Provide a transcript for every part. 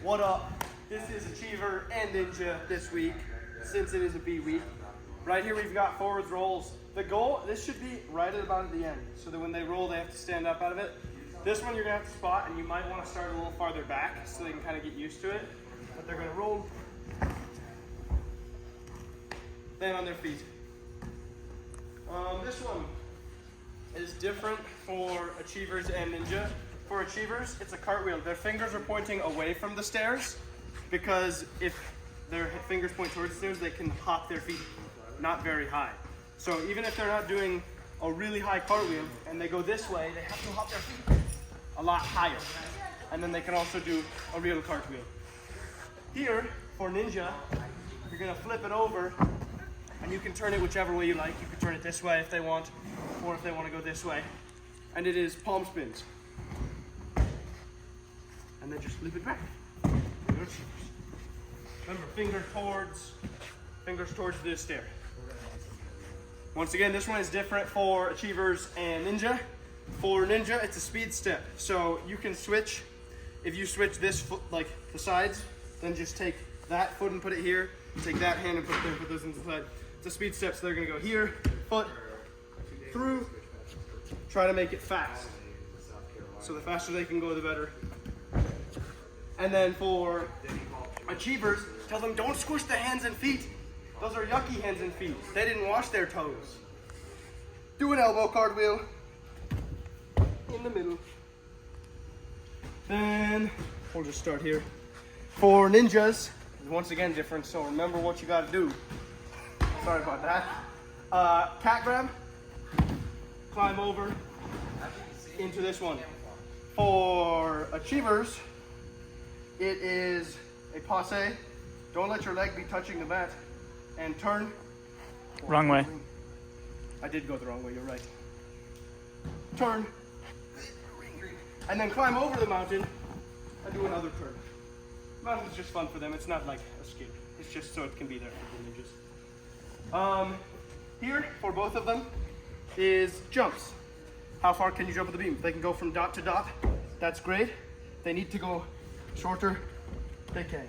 What up? This is Achiever and Ninja this week, since it is a B week. Right here we've got forwards rolls. The goal, this should be right at about at the end, so that when they roll they have to stand up out of it. This one you're gonna have to spot, and you might want to start a little farther back so they can kind of get used to it. But they're gonna roll, then on their feet. This one is different for Achievers and Ninja. For Achievers, it's a cartwheel. Their fingers are pointing away from the stairs, because if their fingers point towards the stairs, they can hop their feet not very high. So even if they're not doing a really high cartwheel and they go this way, they have to hop their feet a lot higher. And then they can also do a real cartwheel. Here, for Ninja, you're gonna flip it over, and you can turn it whichever way you like. You can turn it this way if they want, or if they want to go this way. And it is palm spins. And then just flip it back. Remember, fingers towards the stair. Once again, this one is different for Achievers and Ninja. For Ninja, it's a speed step. So you can switch. If you switch this foot, like the sides, then just take that foot and put it here. Take that hand and put it there, put those into the side. It's a speed step, so they're gonna go here, foot, through. Try to make it fast. So the faster they can go, the better. And then for Achievers, tell them don't squish the hands and feet. Those are yucky hands and feet. They didn't wash their toes. Do an elbow cartwheel in the middle. Then we'll just start here. For Ninjas, once again different, so remember what you gotta do. Sorry about that. Cat grab, climb over into this one. For Achievers, it is a passe. Don't let your leg be touching the mat. And turn. Wrong way. I did go the wrong way, you're right. Turn. And then climb over the mountain and do another turn. Mountain's just fun for them. It's not like a skip. It's just so it can be there for the ninjas. Here, for both of them, is jumps. How far can you jump with the beam? They can go from dot to dot. That's great. They need to go shorter. They can.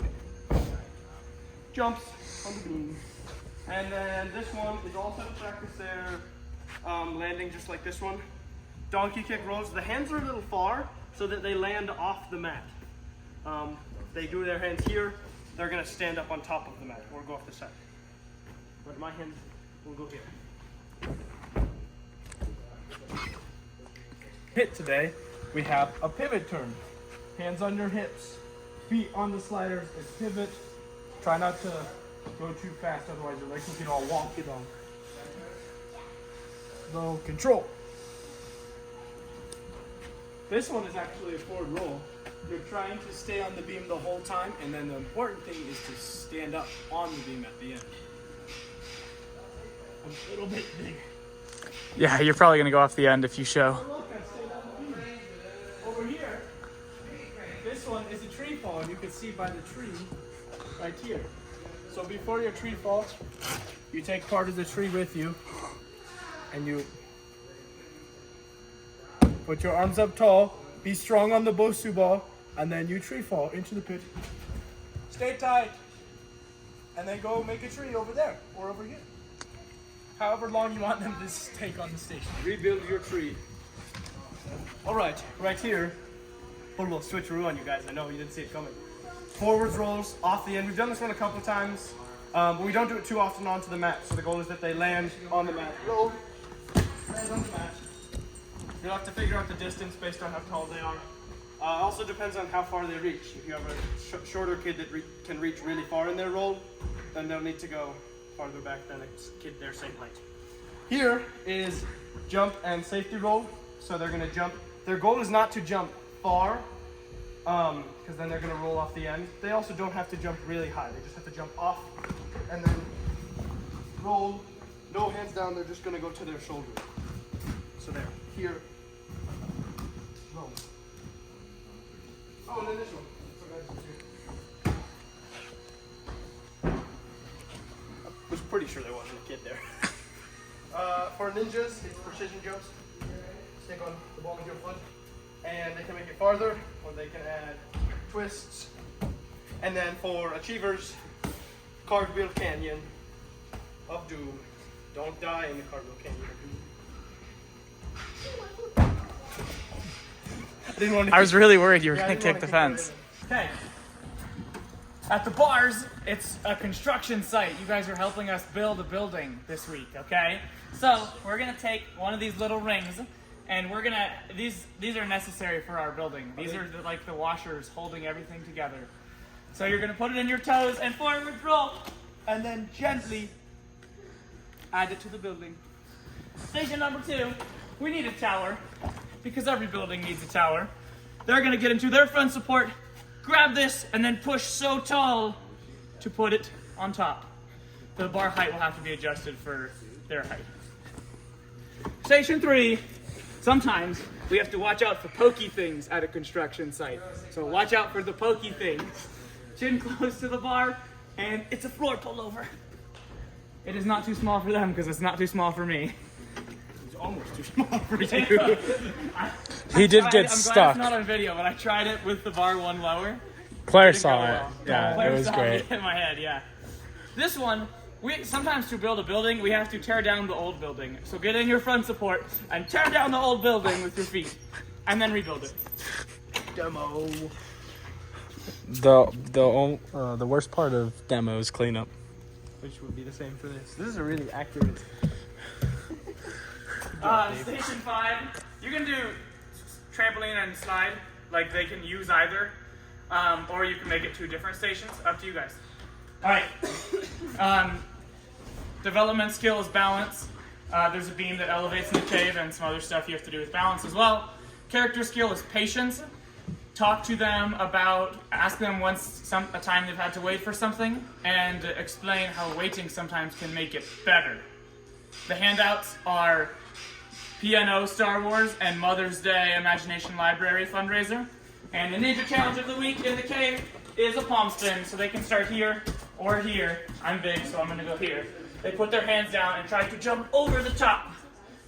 Jumps on the beam. And then this one is also to practice their landing just like this one. Donkey kick rolls. The hands are a little far so that they land off the mat. They do their hands here. They're gonna stand up on top of the mat or go off the side. But my hands will go here. Hit today, we have a pivot turn. Hands on your hips, feet on the sliders, and pivot. Try not to go too fast, otherwise your legs will get all wonky on. Low control. This one is actually a forward roll. You're trying to stay on the beam the whole time, and then the important thing is to stand up on the beam at the end. A little bit big. Yeah, you're probably gonna go off the end if you show. Look, I stayed on the beam. Over here, this one is a tree fall, and you can see by the tree right here. So before your tree falls, you take part of the tree with you, and you put your arms up tall, be strong on the Bosu ball, and then you tree fall into the pit. Stay tight, and then go make a tree over there or over here. However long you want them to take on the station. Rebuild your tree. All right here. Put a little switcheroo on you guys. I know you didn't see it coming. Forwards rolls off the end. We've done this one a couple times, but we don't do it too often onto the mat. So the goal is that they land on the mat. Roll, land on the mat. You'll have to figure out the distance based on how tall they are. Also depends on how far they reach. If you have a shorter kid that can reach really far in their roll, then they'll need to go farther back than a kid their same height. Here is jump and safety roll. So they're gonna jump. Their goal is not to jump far, because then they're gonna roll off the end. They also don't have to jump really high. They just have to jump off and then roll. No hands down, they're just gonna go to their shoulder. So there, here, roll. Oh, and then this one. I was pretty sure there wasn't a kid there. For ninjas, it's precision jumps. Stick on the ball with your foot. And they can make it farther, or they can add twists, And then for achievers, Cartwheel Canyon of Doom. Don't die in the Cartwheel Canyon of Doom. I didn't want to I was really worried you were Yeah, I going to didn't kick the wanna fence. Okay. At the bars, it's a construction site. You guys are helping us build a building this week, okay? So we're gonna take one of these little rings, and we're gonna these are necessary for our building. These are like the washers holding everything together. So you're gonna put it in your toes and forward roll, and then gently add it to the building. Station number 2, we need a tower because every building needs a tower. They're gonna get into their front support, grab this, and then push so tall to put it on top. The bar height will have to be adjusted for their height. Station 3, sometimes we have to watch out for pokey things at a construction site. So watch out for the pokey things. Chin close to the bar, and it's a floor pullover. It is not too small for them because it's not too small for me. It's almost too small for you. He did I'm get glad stuck. it's not on video, but I tried it with the bar one lower. Claire Didn't saw go it. well. Yeah, Claire it was saw great. me in my head, yeah. This one, we sometimes to build a building, we have to tear down the old building. So get in your front support and tear down the old building with your feet, and then rebuild it. Demo. The worst part of demo is cleanup. Which would be the same for this. This is a really accurate. Station 5, you're gonna do trampoline and slide, like they can use either, or you can make it 2 different stations, up to you guys. Alright, development skill is balance. There's a beam that elevates in the cave and some other stuff you have to do with balance as well. Character skill is patience. Talk to them about, ask them once a time they've had to wait for something, and explain how waiting sometimes can make it better. The handouts are P&O Star Wars and Mother's Day Imagination Library fundraiser. And the Ninja Challenge of the week in the cave is a palm spin, so they can start here or here. I'm big, so I'm gonna go here. They put their hands down and try to jump over the top,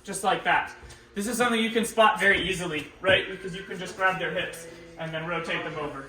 just like that. This is something you can spot very easily, right? Because you can just grab their hips and then rotate them over.